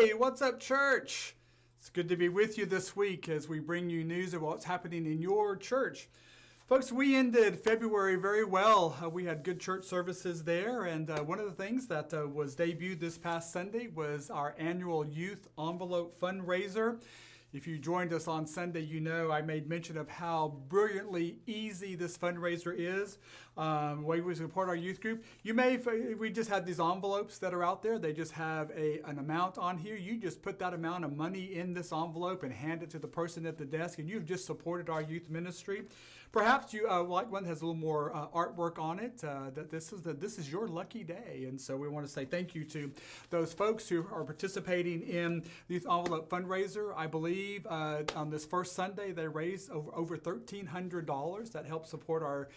Hey, what's up, church? It's good to be with you this week as we bring you news of what's happening in your church. Folks, we ended February very well. We had good church services there, and one of the things that was debuted this past Sunday was our annual Youth Envelope Fundraiser. If you joined us on Sunday, you know I made mention of how brilliantly easy this fundraiser is. Way we support our youth group. We just have these envelopes that are out there. They just have an amount on here. You just put that amount of money in this envelope and hand it to the person at the desk, and you've just supported our youth ministry. Perhaps you like one that has a little more artwork on it. This is your lucky day, and so we want to say thank you to those folks who are participating in the Youth Envelope Fundraiser. I believe on this first Sunday they raised over $1,300 that helps support our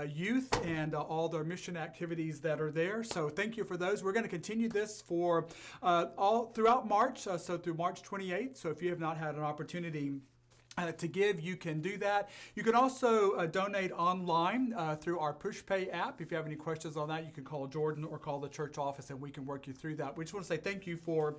youth and all their mission activities that are there. So thank you for those. We're going to continue this for all throughout March, so through March 28th. So if you have not had an opportunity to give, you can do that. You can also donate online through our PushPay app. If you have any questions on that, you can call Jordan or call the church office and we can work you through that. We just want to say thank you for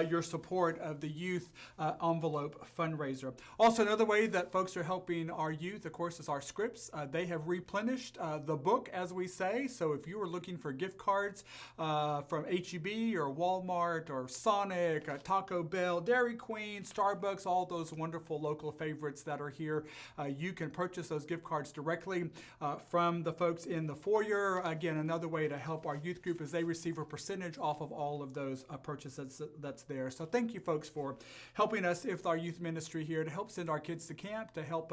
your support of the Youth Envelope Fundraiser. Also, another way that folks are helping our youth, of course, is our Scrips. They have replenished the book, as we say. So if you are looking for gift cards from H-E-B or Walmart or Sonic, Taco Bell, Dairy Queen, Starbucks, all those wonderful local favorites that are here. You can purchase those gift cards directly from the folks in the foyer. Again, another way to help our youth group is they receive a percentage off of all of those purchases that's there. So thank you folks for helping us with our youth ministry here to help send our kids to camp, to help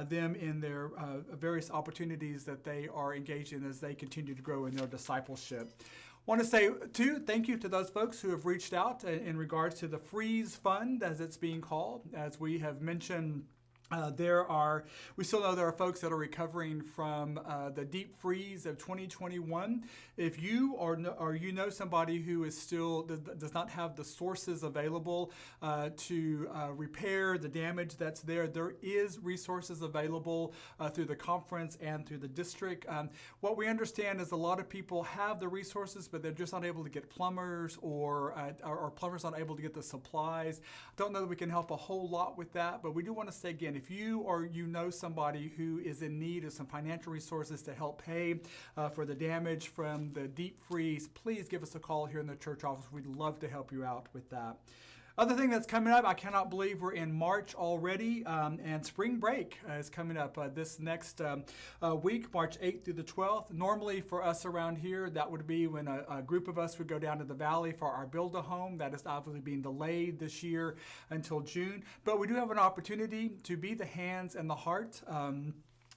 them in their various opportunities that they are engaged in as they continue to grow in their discipleship. Want to say, too, thank you to those folks who have reached out in regards to the Freeze Fund, as it's being called. As we have mentioned, we still know there are folks that are recovering from the deep freeze of 2021. If you or you know somebody who is still does not have the sources available to repair the damage that's there, there is resources available through the conference and through the district. What we understand is a lot of people have the resources, but they're just not able to get plumbers or plumbers not able to get the supplies. Don't know that we can help a whole lot with that, but we do want to say again, if you or you know somebody who is in need of some financial resources to help pay for the damage from the deep freeze, please give us a call here in the church office. We'd love to help you out with that. Other thing that's coming up, I cannot believe we're in March already, and spring break is coming up this next week, March 8th through the 12th. Normally for us around here, that would be when a group of us would go down to the valley for our Build-A-Home. That is obviously being delayed this year until June. But we do have an opportunity to be the hands and the heart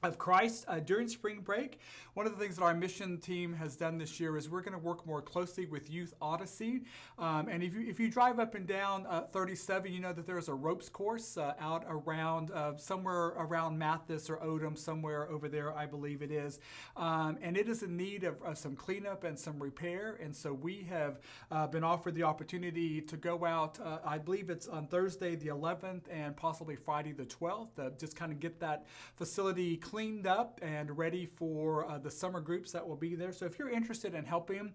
of Christ during spring break. One of the things that our mission team has done this year is we're going to work more closely with Youth Odyssey. And if you drive up and down 37, you know that there's a ropes course out around somewhere around Mathis or Odom, somewhere over there, I believe it is. And it is in need of some cleanup and some repair. And so we have been offered the opportunity to go out, I believe it's on Thursday the 11th and possibly Friday the 12th, just kind of get that facility cleaned up and ready for the summer groups that will be there. So if you're interested in helping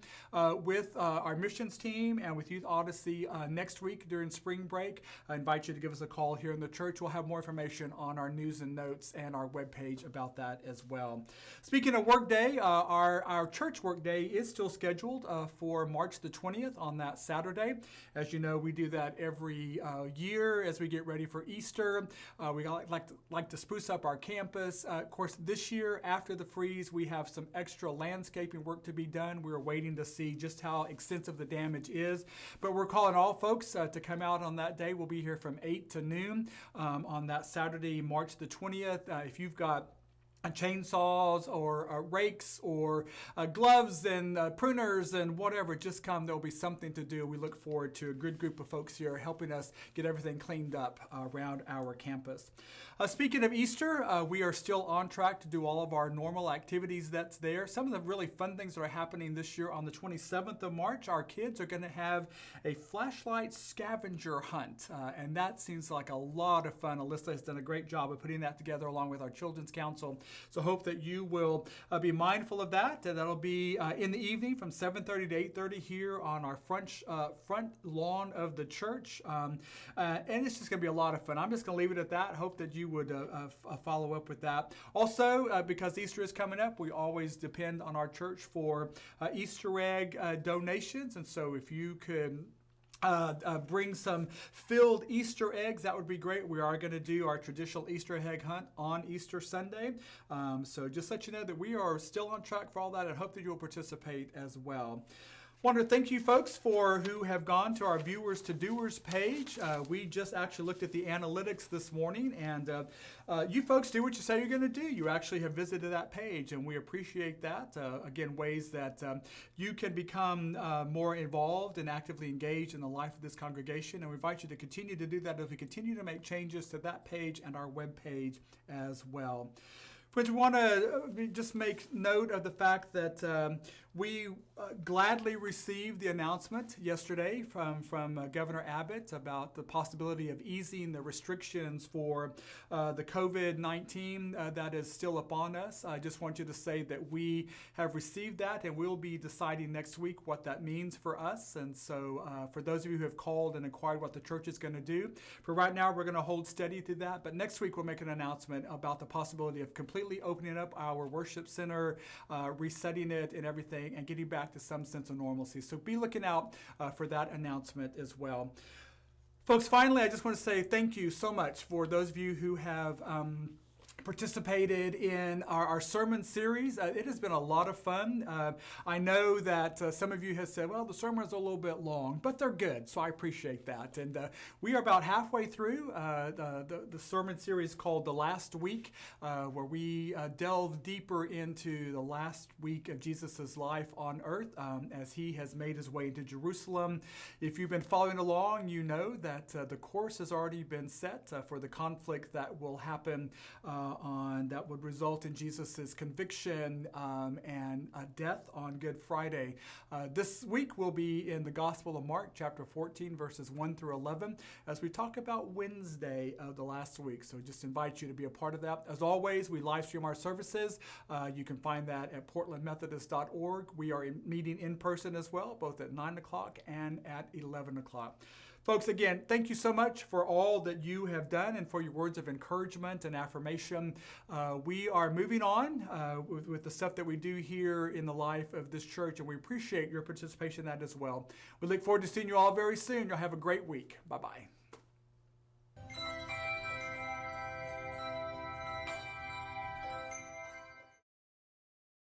with our missions team and with Youth Odyssey next week during spring break, I invite you to give us a call here in the church. We'll have more information on our news and notes and our webpage about that as well. Speaking of workday, our church workday is still scheduled for March the 20th on that Saturday. As you know, we do that every year as we get ready for Easter. We like to spruce up our campus. Of course, this year, after the freeze, we have some extra landscaping work to be done. We're waiting to see just how extensive the damage is. But we're calling all folks to come out on that day. We'll be here from 8 to noon on that Saturday, March the 20th. If you've got chainsaws or rakes or gloves and pruners and whatever, just come. There'll be something to do. We look forward to a good group of folks here helping us get everything cleaned up around our campus. Speaking of Easter, we are still on track to do all of our normal activities that's there. Some of the really fun things that are happening this year on the 27th of March, our kids are going to have a flashlight scavenger hunt, and that seems like a lot of fun. Alyssa has done a great job of putting that together along with our Children's Council. So hope that you will be mindful of that. And that'll be in the evening from 7:30 to 8:30 here on our front lawn of the church. And it's just going to be a lot of fun. I'm just going to leave it at that. Hope that you would follow up with that. Also, because Easter is coming up, we always depend on our church for Easter egg donations. And so if you could bring some filled Easter eggs, that would be great. We are going to do our traditional Easter egg hunt on Easter Sunday. So just let you know that we are still on track for all that, and hope that you'll participate as well. Want to thank you folks who have gone to our Viewers to Doers page. We just actually looked at the analytics this morning, and you folks do what you say you're going to do. You actually have visited that page, and we appreciate that. Again, ways that you can become more involved and actively engaged in the life of this congregation, and we invite you to continue to do that as we continue to make changes to that page and our web page as well. Friends, we want to just make note of the fact that we gladly received the announcement yesterday from Governor Abbott about the possibility of easing the restrictions for the COVID-19 that is still upon us. I just want you to say that we have received that, and we'll be deciding next week what that means for us. And so for those of you who have called and inquired what the church is going to do, for right now we're going to hold steady to that. But next week we'll make an announcement about the possibility of completely opening up our worship center, resetting it and everything, and getting back to some sense of normalcy. So be looking out for that announcement as well. Folks, finally, I just want to say thank you so much for those of you who have participated in our sermon series. It has been a lot of fun. I know that some of you have said, well, the sermons are a little bit long, but they're good, so I appreciate that. And we are about halfway through the sermon series called The Last Week, where we delve deeper into the last week of Jesus' life on earth as he has made his way to Jerusalem. If you've been following along, you know that the course has already been set for the conflict that will happen that would result in Jesus' conviction and death on Good Friday. This week we'll be in the Gospel of Mark, chapter 14, verses 1 through 11, as we talk about Wednesday of the last week. So just invite you to be a part of that. As always, we live stream our services. You can find that at portlandmethodist.org. We are meeting in person as well, both at 9 o'clock and at 11 o'clock. Folks, again, thank you so much for all that you have done and for your words of encouragement and affirmation. We are moving on with the stuff that we do here in the life of this church, and we appreciate your participation in that as well. We look forward to seeing you all very soon. You'll have a great week. Bye-bye.